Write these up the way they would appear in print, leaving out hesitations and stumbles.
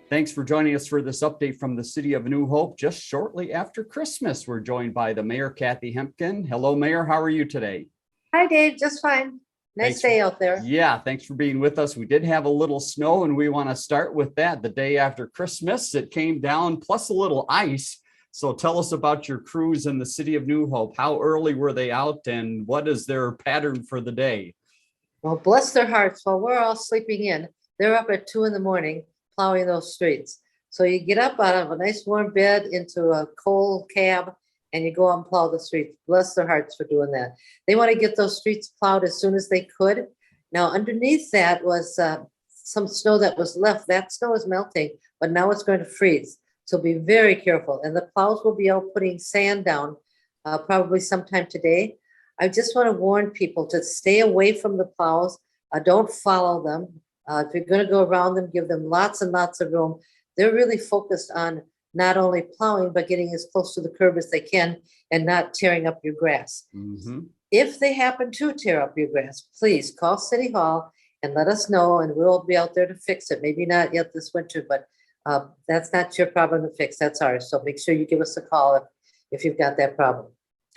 Thanks for joining us for this update from the City of New Hope. Just shortly after Christmas, we're joined by the Mayor, Kathi Hemken. Hello, Mayor. How are you today? Hi, Dave. Just fine. Nice day out there. Yeah, thanks for being with us. We did have a little snow, and we want to start with that. The day after Christmas, it came down, plus a little ice. So tell us about your crews in the City of New Hope. How early were they out, and what is their pattern for the day? Well, bless their hearts. While we're all sleeping in, they're up at 2 a.m. plowing those streets. So you get up out of a nice warm bed into a cold cab, and you go out and plow the streets. Bless their hearts for doing that. They want to get those streets plowed as soon as they could. Now, underneath that was some snow that was left. That snow is melting, but now it's going to freeze. So be very careful. And the plows will be out putting sand down probably sometime today. I just want to warn people to stay away from the plows. Don't follow them. If you're going to go around them, give them lots and lots of room. They're really focused on not only plowing, but getting as close to the curb as they can and not tearing up your grass. Mm-hmm. If they happen to tear up your grass, please call City Hall and let us know, and we'll be out there to fix it. Maybe not yet this winter, but that's not your problem to fix. That's ours. So make sure you give us a call if you've got that problem.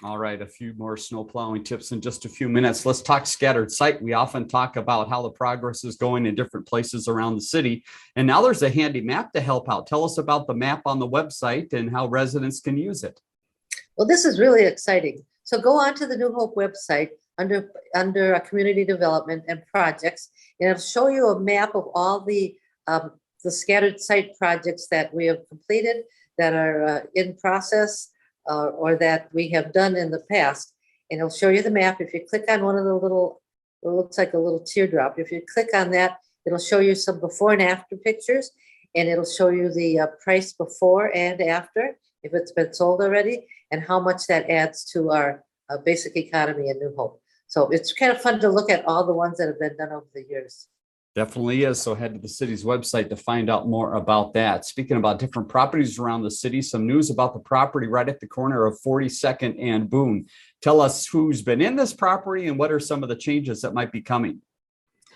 All right, a few more snow plowing tips in just a few minutes. Let's talk scattered site. We often talk about how the progress is going in different places around the city. And now there's a handy map to help out. Tell us about the map on the website and how residents can use it. Well, this is really exciting. So go on to the New Hope website under community development and projects, and it'll show you a map of all the scattered site projects that we have completed, that are in process, or that we have done in the past. And it'll show you the map. If you click on one of the little, it looks like a little teardrop. If you click on that, it'll show you some before and after pictures, and it'll show you the price before and after, if it's been sold already, and how much that adds to our basic economy in New Hope. So it's kind of fun to look at all the ones that have been done over the years. Definitely is. So head to the city's website to find out more about that. Speaking about different properties around the city, some news about the property right at the corner of 42nd and Boone. Tell us who's been in this property and what are some of the changes that might be coming.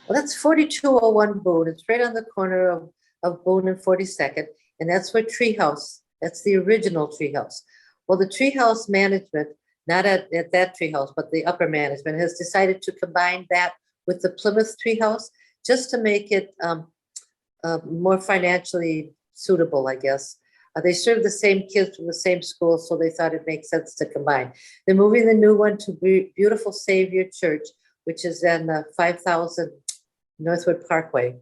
Well, that's 4201 Boone. It's right on the corner of Boone and 42nd. And that's where Treehouse, that's the original Treehouse. Well, the Treehouse management, not at that Treehouse, but the upper management has decided to combine that with the Plymouth Treehouse, just to make it more financially suitable, I guess. They serve the same kids from the same school, so they thought it makes sense to combine. They're moving the new one to Beautiful Savior Church, which is in 5000 Northwood Parkway,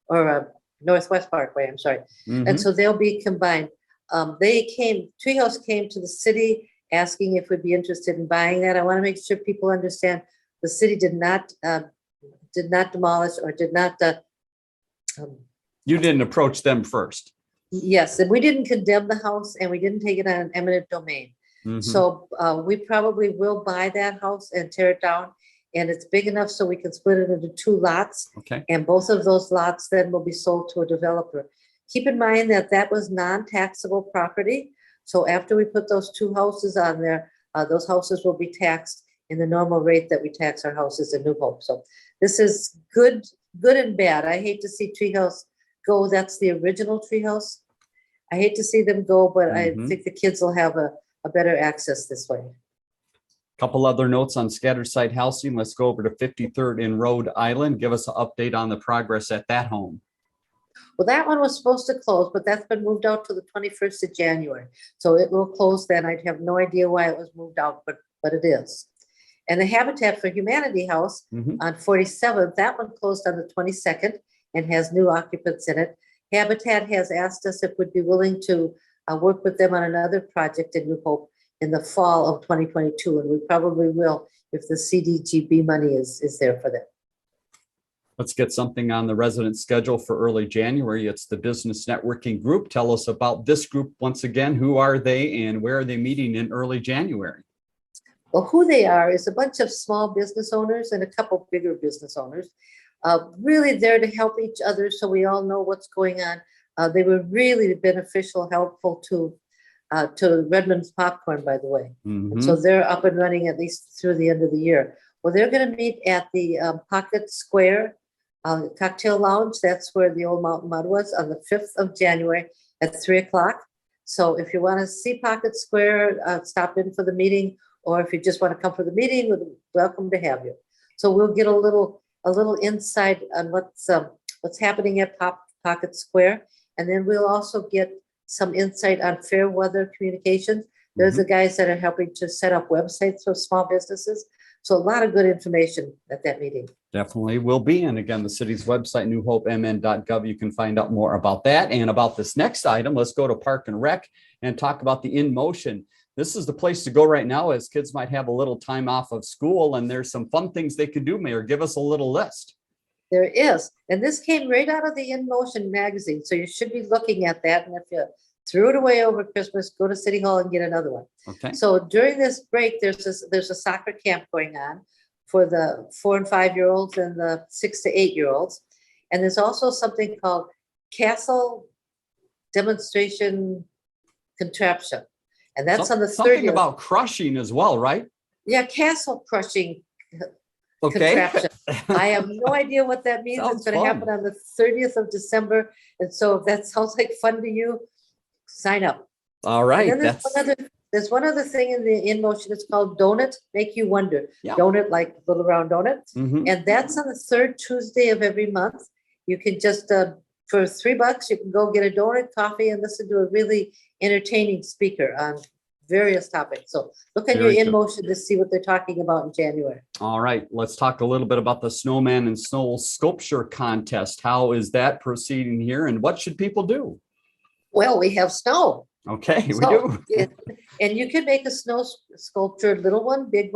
or Northwest Parkway, I'm sorry. Mm-hmm. And so they'll be combined. Treehouse came to the city asking if we'd be interested in buying that. I want to make sure people understand the city did not demolish or did not. You didn't approach them first. Yes, and we didn't condemn the house, and we didn't take it on an eminent domain. Mm-hmm. So we probably will buy that house and tear it down, and it's big enough so we can split it into 2 lots. Okay. And both of those lots then will be sold to a developer. Keep in mind that was non-taxable property. So after we put those 2 houses on there, those houses will be taxed in the normal rate that we tax our houses in New Hope. So this is good and bad. I hate to see Treehouse go. That's the original Treehouse. I hate to see them go, but I think the kids will have a better access this way. Couple other notes on scattered site housing. Let's go over to 53rd in Rhode Island. Give us an update on the progress at that home. Well, that one was supposed to close, but that's been moved out to the 21st of January. So it will close then. I'd have no idea why it was moved out, but it is. And the Habitat for Humanity house on 47th, that one closed on the 22nd and has new occupants in it. Habitat has asked us if we'd be willing to work with them on another project in New Hope in the fall of 2022, and we probably will if the CDGB money is there for them. Let's get something on the resident schedule for early January. It's the Business Networking Group. Tell us about this group once again. Who are they and where are they meeting in early January? Well, who they are is a bunch of small business owners and a couple bigger business owners, really there to help each other so we all know what's going on. They were really beneficial, helpful to Redmond's Popcorn, by the way. And so they're up and running at least through the end of the year. Well, they're going to meet at the Pocket Square Cocktail Lounge, that's where the old Mountain Mud was, on the 5th of January at 3 o'clock. So if you want to see Pocket Square, stop in for the meeting, or if you just want to come for the meeting, we're welcome to have you. So we'll get a little insight on what's happening at Pocket Square, and then we'll also get some insight on fair weather communications. There's the guys that are helping to set up websites for small businesses. So a lot of good information at that meeting. Definitely will be. And again, the city's website, newhopemn.gov, you can find out more about that. And about this next item, let's go to Park and Rec and talk about the In Motion. This is the place to go right now, as kids might have a little time off of school, and there's some fun things they could do. Mayor, give us a little list. There is. And this came right out of the In Motion magazine. So you should be looking at that. And if you threw it away over Christmas, go to City Hall and get another one. Okay. So during this break, there's a soccer camp going on for the 4 and 5-year-olds and the 6 to 8-year-olds. And there's also something called Castle Demonstration Contraption. And that's on the 30th. Something about crushing as well, right? Yeah, castle crushing Okay. contraption. I have no idea what that means. Sounds It's going to fun. happen on the 30th of December. And so if that sounds like fun to you, sign up. All right. And then there's one other thing in the In Motion. It's called Donut Make You Wonder. Yeah. Donut, like little round donut. Mhm. And that's on the 3rd Tuesday of every month. You can just, for $3, you can go get a donut, coffee, and listen to a really entertaining speaker on various topics. So look at your Very In good. Motion to see what they're talking about in January. All right. Let's talk a little bit about the Snowman and Snow Sculpture Contest. How is that proceeding here, and what should people do? Well, we have snow. Okay, we So, do. yeah, and you can make a snow sculpture, little one, big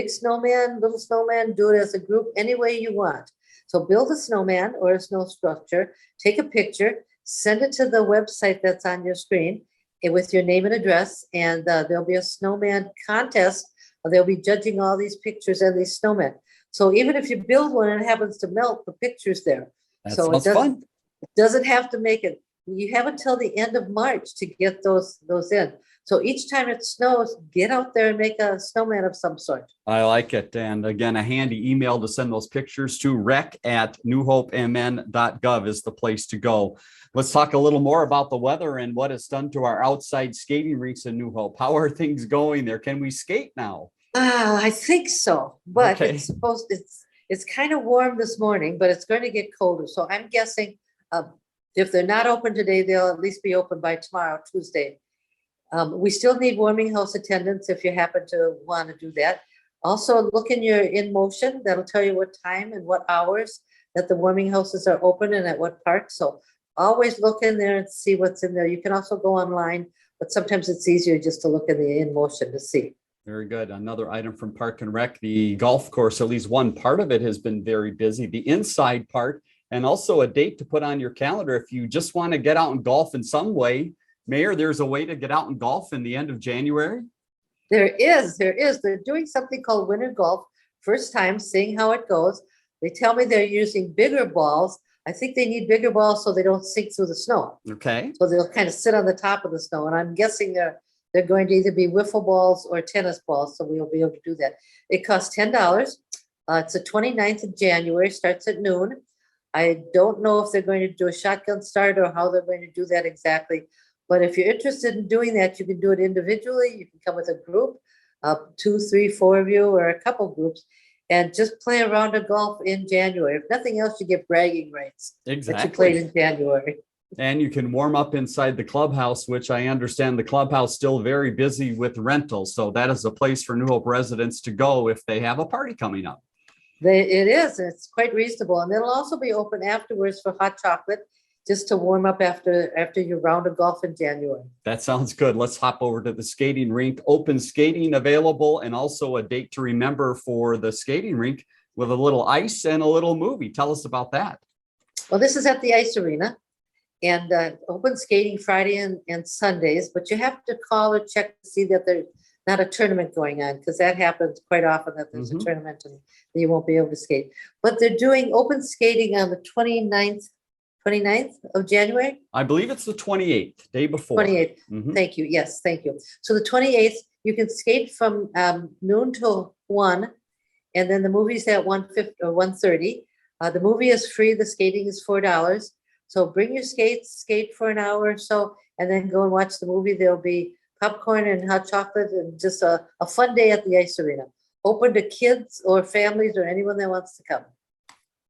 snowman, little snowman, do it as a group any way you want. So build a snowman or a snow structure, take a picture, send it to the website that's on your screen with your name and address, and there'll be a snowman contest. They'll be judging all these pictures and these snowmen. So even if you build one and it happens to melt, the picture's there. That So sounds fun. it doesn't have to make it. You have until the end of March to get those in. So each time it snows, get out there and make a snowman of some sort. I like it. And again, a handy email to send those pictures to rec@newhopemn.gov is the place to go. Let's talk a little more about the weather and what it's done to our outside skating rinks in New Hope. How are things going there? Can we skate now? I think so, but Okay. it's kind of warm this morning, but it's going to get colder. So I'm guessing if they're not open today, they'll at least be open by tomorrow, Tuesday. We still need warming house attendants if you happen to want to do that. Also, look in your In Motion. That'll tell you what time and what hours that the warming houses are open and at what park. So always look in there and see what's in there. You can also go online, but sometimes it's easier just to look in the In Motion to see. Very good. Another item from Park and Rec, the golf course, at least one part of it has been very busy. The inside part, and also a date to put on your calendar if you just want to get out and golf in some way. Mayor, there's a way to get out and golf in the end of January. There is. They're doing something called winter golf. First time, seeing how it goes. They tell me they're using bigger balls. I think they need bigger balls so they don't sink through the snow. Okay. So they'll kind of sit on the top of the snow. And I'm guessing they're going to either be wiffle balls or tennis balls. So we'll be able to do that. It costs $10. It's the 29th of January, starts at noon. I don't know if they're going to do a shotgun start or how they're going to do that exactly. But if you're interested in doing that, you can do it individually. You can come with a group, 2, 3, 4 of you, or a couple groups, and just play a round of golf in January. If nothing else, you get bragging rights Exactly. that you played in January. And you can warm up inside the clubhouse, which I understand the clubhouse still very busy with rentals. So that is a place for New Hope residents to go if they have a party coming up. It is. It's quite reasonable. And it'll also be open afterwards for hot chocolate, just to warm up after your round of golf in January. That sounds good. Let's hop over to the skating rink. Open skating available, and also a date to remember for the skating rink with a little ice and a little movie. Tell us about that. Well, this is at the ice arena, and open skating Friday and Sundays, but you have to call or check to see that there's not a tournament going on, because that happens quite often, that there's a tournament and you won't be able to skate. But they're doing open skating on the 29th of January? I believe it's the 28th, day before. 28th. Thank you. Yes, thank you. So the 28th, you can skate from noon till 1, and then the movie's at 1:30. The movie is free. The skating is $4. So bring your skates, skate for an hour or so, and then go and watch the movie. There'll be popcorn and hot chocolate and just a fun day at the ice arena. Open to kids or families or anyone that wants to come.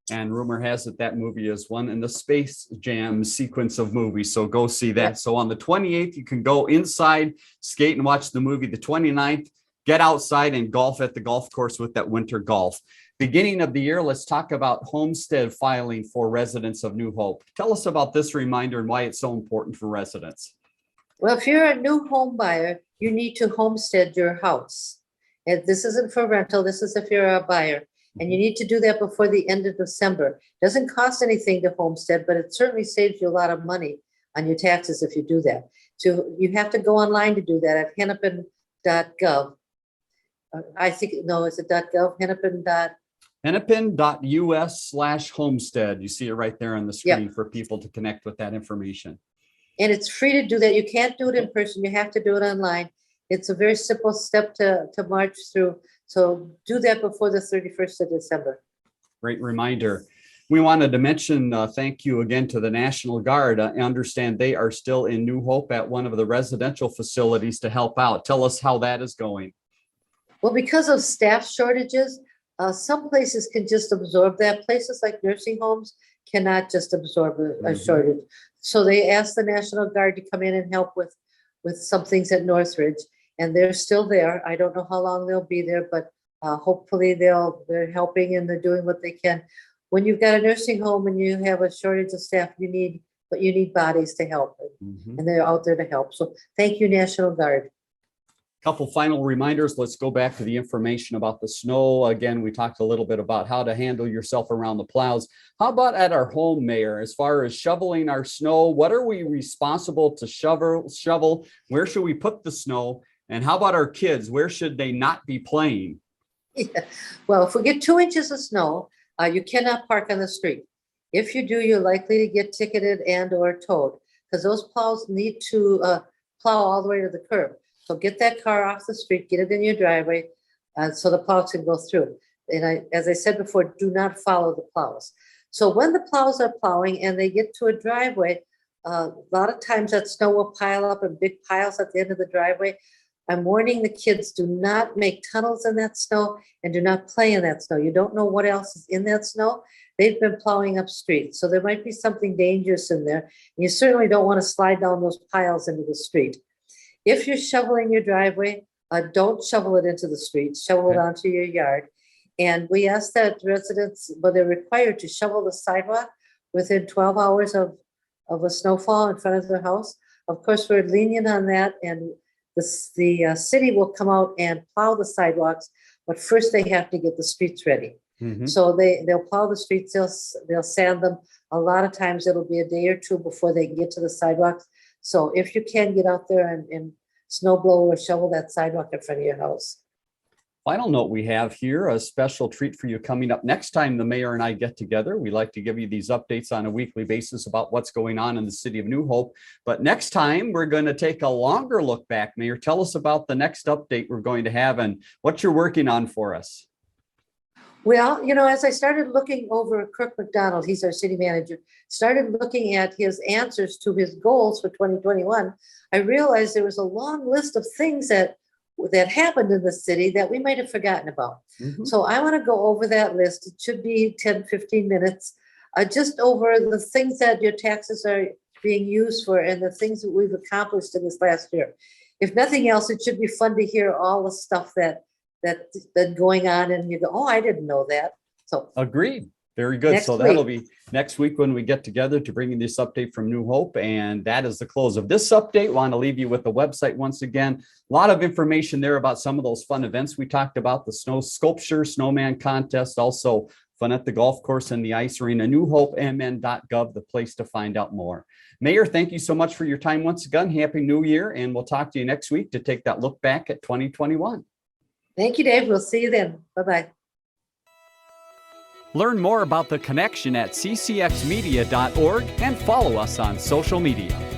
And rumor has it that movie is one in the Space Jam sequence of movies. So go see that. Yep. So on the 28th, you can go inside, skate and watch the movie. The 29th, get outside and golf at the golf course with that winter golf. Beginning of the year, let's talk about Homestead Filing for residents of New Hope. Tell us about this reminder and why it's so important for residents. Well, if you're a new home buyer, you need to homestead your house. And this isn't for rental. This is if you're a buyer. And you need to do that before the end of December. Doesn't cost anything to homestead, but it certainly saves you a lot of money on your taxes if you do that. So you have to go online to do that at hennepin.gov. I think, no, is it .gov? Hennepin.us/homestead. You see it right there on the screen for people to connect with that information. And it's free to do that. You can't do it in person. You have to do it online. It's a very simple step to march through. So do that before the 31st of December. Great reminder. We wanted to mention thank you again to the National Guard. I understand they are still in New Hope at one of the residential facilities to help out. Tell us how that is going. Well, because of staff shortages, some places can just absorb that. Places like nursing homes cannot just absorb a shortage. So they asked the National Guard to come in and help with some things at Northridge. And they're still there. I don't know how long they'll be there, but hopefully they're helping and they're doing what they can. When you've got a nursing home and you have a shortage of staff, you need bodies to help, and they're out there to help. So thank you, National Guard. Couple final reminders. Let's go back to the information about the snow. Again, we talked a little bit about how to handle yourself around the plows. How about at our home, Mayor, as far as shoveling our snow? What are we responsible to shovel? Where should we put the snow? And how about our kids? Where should they not be playing? Yeah. Well, if we get 2 inches of snow, you cannot park on the street. If you do, you're likely to get ticketed and or towed because those plows need to plow all the way to the curb. So get that car off the street, get it in your driveway so the plows can go through. And as I said before, do not follow the plows. So when the plows are plowing and they get to a driveway, a lot of times that snow will pile up in big piles at the end of the driveway. I'm warning the kids, do not make tunnels in that snow and do not play in that snow. You don't know what else is in that snow. They've been plowing up streets, so there might be something dangerous in there. And you certainly don't want to slide down those piles into the street. If you're shoveling your driveway, don't shovel it into the street, shovel it onto your yard. And we ask that residents, well, they're required to shovel the sidewalk within 12 hours of a snowfall in front of their house. Of course, we're lenient on that, and the city will come out and plow the sidewalks, but first they have to get the streets ready. So they'll plow the streets, they'll sand them. A lot of times it'll be a day or two before they can get to the sidewalks. So if you can get out there and snow blow or shovel that sidewalk in front of your house. Final note we have here, a special treat for you coming up next time the mayor and I get together. We like to give you these updates on a weekly basis about what's going on in the city of New Hope. But next time we're going to take a longer look back. Mayor, tell us about the next update we're going to have and what you're working on for us. Well, as I started looking over Kirk McDonald, he's our city manager, started looking at his answers to his goals for 2021, I realized there was a long list of things that happened in the city that we might have forgotten about. So I want to go over that list. It should be 10, 15 minutes, just over the things that your taxes are being used for and the things that we've accomplished in this last year. If nothing else, it should be fun to hear all the stuff that's been going on and you go, oh, I didn't know that. So agreed. Very good. So that'll be next week when we get together to bring you this update from New Hope. And that is the close of this update. Want to leave you with the website once again. A lot of information there about some of those fun events we talked about, the snow sculpture, Snowman Contest, also fun at the golf course and the ice arena, newhopemn.gov, the place to find out more. Mayor, thank you so much for your time once again. Happy New Year. And we'll talk to you next week to take that look back at 2021. Thank you, Dave. We'll see you then. Bye-bye. Learn more about The Connection at ccxmedia.org and follow us on social media.